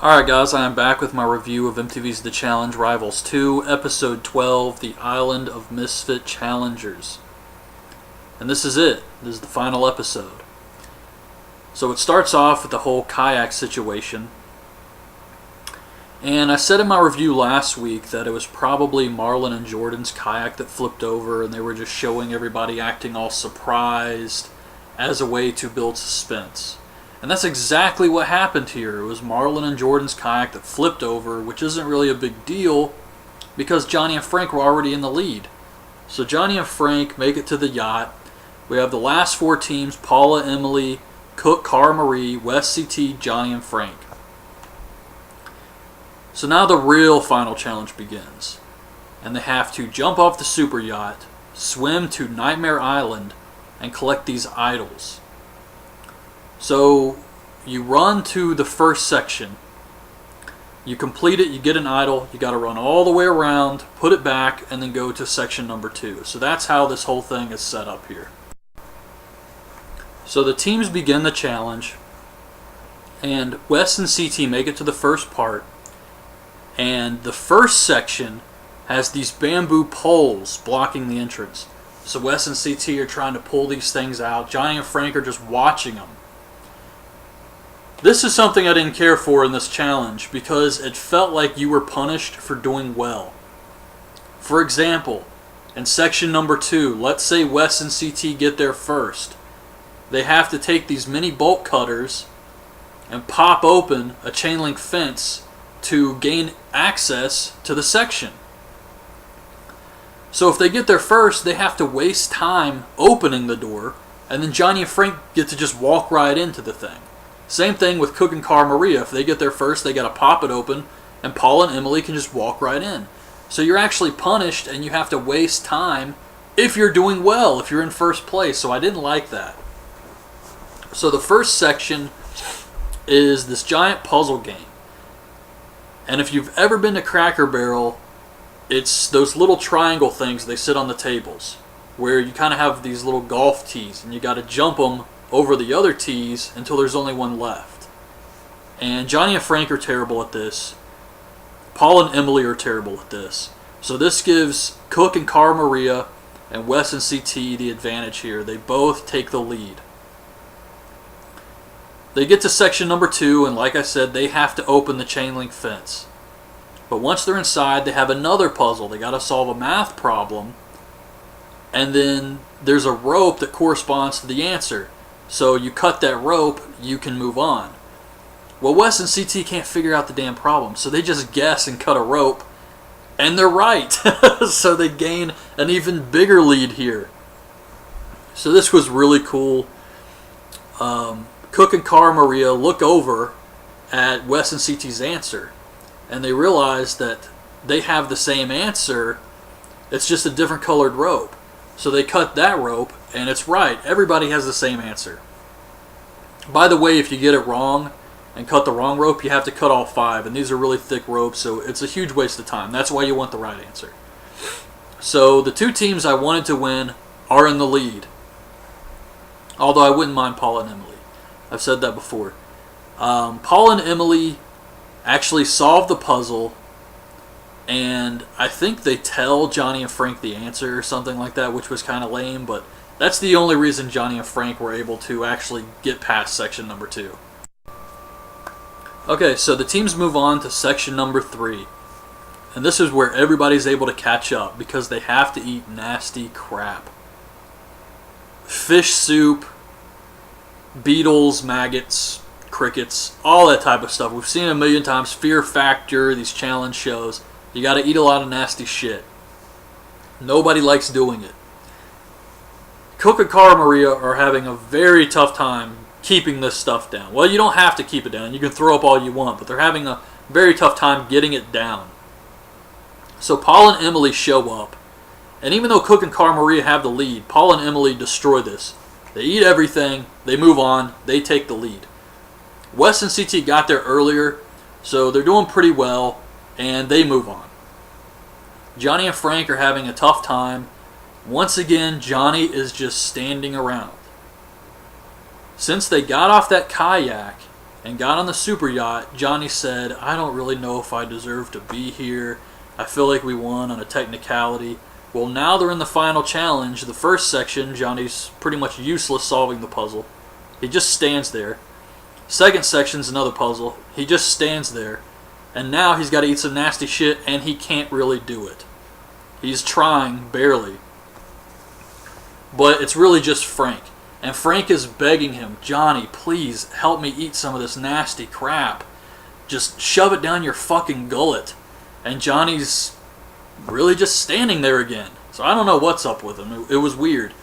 Alright guys, I am back with my review of MTV's The Challenge Rivals 2, Episode 12, The Island of Misfit Challengers. And this is it. This is the final episode. So it starts off with the whole kayak situation. And I said in my review last week that it was probably Marlon and Jordan's kayak that flipped over and they were just showing everybody acting all surprised as a way to build suspense. And that's exactly what happened here. It was Marlon and Jordan's kayak that flipped over, which isn't really a big deal because Johnny and Frank were already in the lead. So Johnny and Frank make it to the yacht. We have the last four teams: Paula, Emily, Cook, Cara Marie, Wes, CT, Johnny, and Frank. So now the real final challenge begins. And they have to jump off the super yacht, swim to Nightmare Island, and collect these idols. So you run to the first section, you complete it, you get an idol, you got to run all the way around, put it back, and then go to section number 2. So that's how this whole thing is set up here. So the teams begin the challenge, and Wes and CT make it to the first part, and the first section has these bamboo poles blocking the entrance. So Wes and CT are trying to pull these things out. Johnny and Frank are just watching them. This is something I didn't care for in this challenge because it felt like you were punished for doing well. For example, in section number 2, let's say Wes and CT get there first. They have to take these mini bolt cutters and pop open a chain link fence to gain access to the section. So if they get there first, they have to waste time opening the door, and then Johnny and Frank get to just walk right into the thing. Same thing with Cook and Cara Maria. If they get there first, they got to pop it open, and Paul and Emily can just walk right in. So you're actually punished, and you have to waste time if you're doing well, if you're in first place. So I didn't like that. So the first section is this giant puzzle game. And if you've ever been to Cracker Barrel, it's those little triangle things they sit on the tables, where you kind of have these little golf tees, and you got to jump them over the other tees until there's only one left. And Johnny and Frank are terrible at this. Paul and Emily are terrible at this. So this gives Cook and Cara Maria and Wes and CT the advantage here. They both take the lead. They get to section number 2, and like I said, they have to open the chain link fence. But once they're inside, they have another puzzle. They got to solve a math problem, and then there's a rope that corresponds to the answer. So you cut that rope, you can move on. Well, Wes and CT can't figure out the damn problem, so they just guess and cut a rope, and they're right. So they gain an even bigger lead here. So this was really cool. Cook and Cara Maria look over at Wes and CT's answer, and they realize that they have the same answer, it's just a different colored rope. So they cut that rope, and it's right. Everybody has the same answer. By the way, if you get it wrong and cut the wrong rope, you have to cut all 5. And these are really thick ropes, so it's a huge waste of time. That's why you want the right answer. So the 2 teams I wanted to win are in the lead. Although I wouldn't mind Paul and Emily. I've said that before. Paul and Emily actually solve the puzzle, and I think they tell Johnny and Frank the answer or something like that, which was kind of lame, but that's the only reason Johnny and Frank were able to actually get past section number 2. Okay, so the teams move on to section number 3. And this is where everybody's able to catch up because they have to eat nasty crap. Fish soup, beetles, maggots, crickets, all that type of stuff. We've seen it a million times. Fear Factor, these challenge shows. You got to eat a lot of nasty shit. Nobody likes doing it. Cook and Cara Maria are having a very tough time keeping this stuff down. Well, you don't have to keep it down. You can throw up all you want, but they're having a very tough time getting it down. So Paul and Emily show up. And even though Cook and Cara Maria have the lead, Paul and Emily destroy this. They eat everything, they move on, they take the lead. Wes and CT got there earlier, so they're doing pretty well, and they move on. Johnny and Frank are having a tough time. Once again, Johnny is just standing around. Since they got off that kayak and got on the super yacht, Johnny said, "I don't really know if I deserve to be here. I feel like we won on a technicality." Well, now they're in the final challenge. The first section, Johnny's pretty much useless solving the puzzle. He just stands there. Second section's another puzzle. He just stands there. And now he's got to eat some nasty shit, and he can't really do it. He's trying, barely. But it's really just Frank. And Frank is begging him, "Johnny, please help me eat some of this nasty crap. Just shove it down your fucking gullet." And Johnny's really just standing there again. So I don't know what's up with him. It was weird.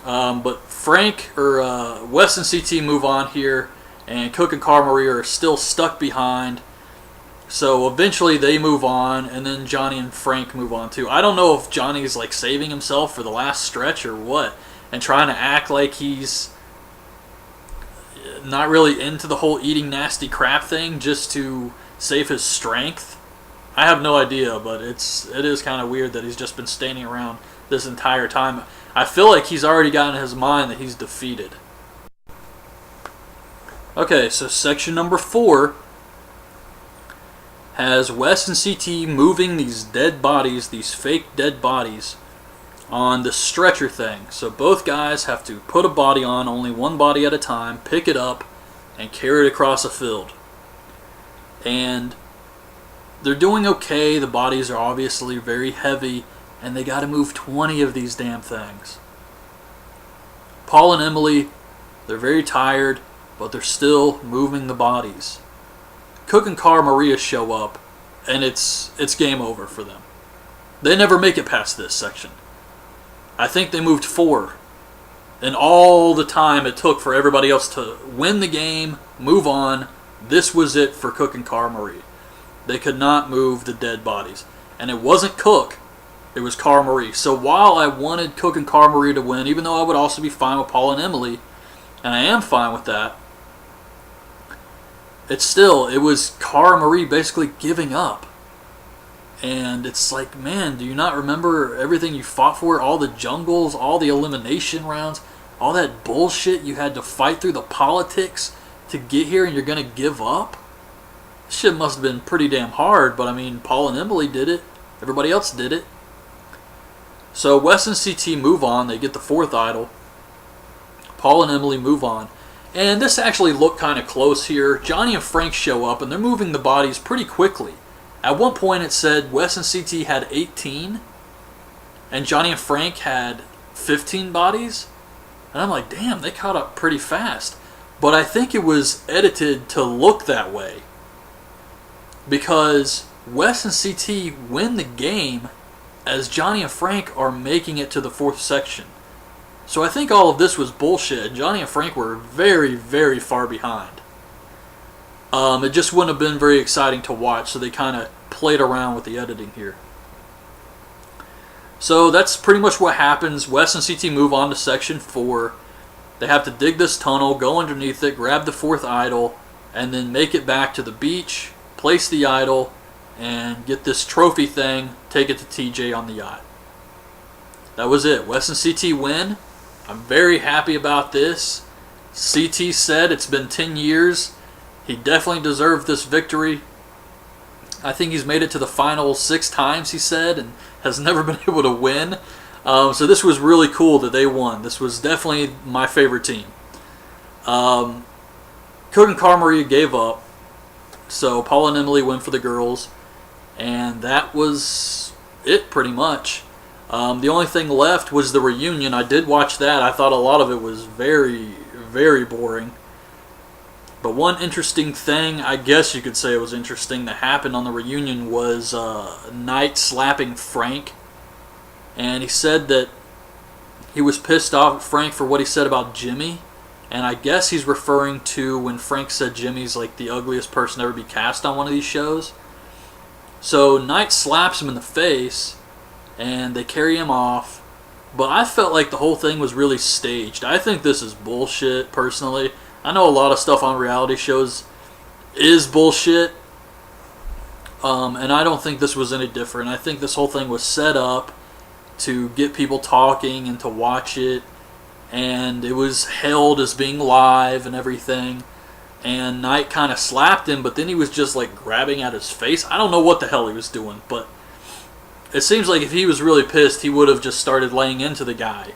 But Frank, or Wes and CT move on here, and Cook and Cara Maria are still stuck behind. So eventually they move on, and then Johnny and Frank move on too. I don't know if Johnny's like saving himself for the last stretch or what, and trying to act like he's not really into the whole eating nasty crap thing just to save his strength. I have no idea, but it is kind of weird that he's just been standing around this entire time. I feel like he's already got in his mind that he's defeated. Okay, so section number 4 has Wes and CT moving these dead bodies, these fake dead bodies, on the stretcher thing. So both guys have to put a body on, only one body at a time, pick it up, and carry it across a field. And they're doing okay. The bodies are obviously very heavy, and they got to move 20 of these damn things. Paul and Emily, they're very tired, but they're still moving the bodies. Cook and Cara Maria show up, and it's game over for them. They never make it past this section. I think they moved 4. And all the time it took for everybody else to win the game, move on, this was it for Cook and Cara Maria. They could not move the dead bodies. And it wasn't Cook, it was Cara Maria. So while I wanted Cook and Cara Maria to win, even though I would also be fine with Paul and Emily, and I am fine with that, it was Cara Maria basically giving up. And it's like, man, do you not remember everything you fought for? All the jungles, all the elimination rounds, all that bullshit you had to fight through the politics to get here, and you're going to give up? This shit must have been pretty damn hard, but I mean, Paul and Emily did it. Everybody else did it. So Wes and CT move on. They get the 4th idol. Paul and Emily move on. And this actually looked kind of close here. Johnny and Frank show up, and they're moving the bodies pretty quickly. At one point it said Wes and CT had 18, and Johnny and Frank had 15 bodies. And I'm like, damn, they caught up pretty fast. But I think it was edited to look that way, because Wes and CT win the game as Johnny and Frank are making it to the 4th section. So I think all of this was bullshit. Johnny and Frank were very, very far behind. It just wouldn't have been very exciting to watch, so they kind of played around with the editing here. So that's pretty much what happens. Wes and CT move on to section 4. They have to dig this tunnel, go underneath it, grab the 4th idol, and then make it back to the beach, place the idol, and get this trophy thing, take it to TJ on the yacht. That was it. Wes and CT win. I'm very happy about this. CT said it's been 10 years. He definitely deserved this victory. I think he's made it to the final 6 times, he said, and has never been able to win. So this was really cool that they won. This was definitely my favorite team. Cook and Cara Maria gave up. So Paul and Emily went for the girls. And that was it pretty much. The only thing left was the reunion. I did watch that. I thought a lot of it was very, very boring. But one interesting thing, I guess you could say it was interesting, that happened on the reunion was Knight slapping Frank. And he said that he was pissed off at Frank for what he said about Jimmy. And I guess he's referring to when Frank said Jimmy's like the ugliest person to ever be cast on one of these shows. So Knight slaps him in the face, and they carry him off. But I felt like the whole thing was really staged. I think this is bullshit, personally. I know a lot of stuff on reality shows is bullshit. And I don't think this was any different. I think this whole thing was set up to get people talking and to watch it. And it was hailed as being live and everything. and Knight kind of slapped him, but then he was just like grabbing at his face. I don't know what the hell he was doing, but it seems like if he was really pissed, he would have just started laying into the guy,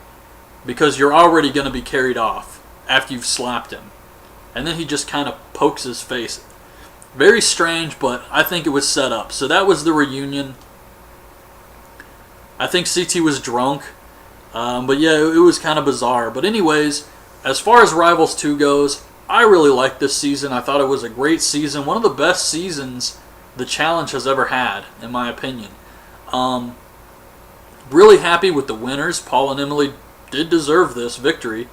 because you're already going to be carried off after you've slapped him. And then he just kind of pokes his face. Very strange, but I think it was set up. So that was the reunion. I think CT was drunk. But yeah, it was kind of bizarre. But anyways, as far as Rivals 2 goes, I really liked this season. I thought it was a great season. One of the best seasons the challenge has ever had, in my opinion. Really happy with the winners. Paul and Emily did deserve this victory.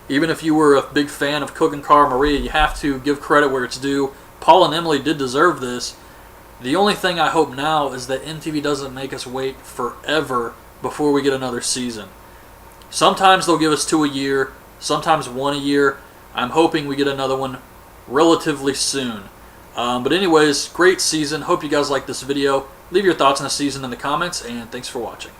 Even if you were a big fan of Cook and Cara Maria, you have to give credit where it's due. Paul and Emily did deserve this. The only thing I hope now is that MTV doesn't make us wait forever before we get another season. Sometimes they'll give us 2 a year, sometimes 1 a year. I'm hoping we get another one relatively soon. But anyways, great season. Hope you guys like this video. Leave your thoughts on the season in the comments, and thanks for watching.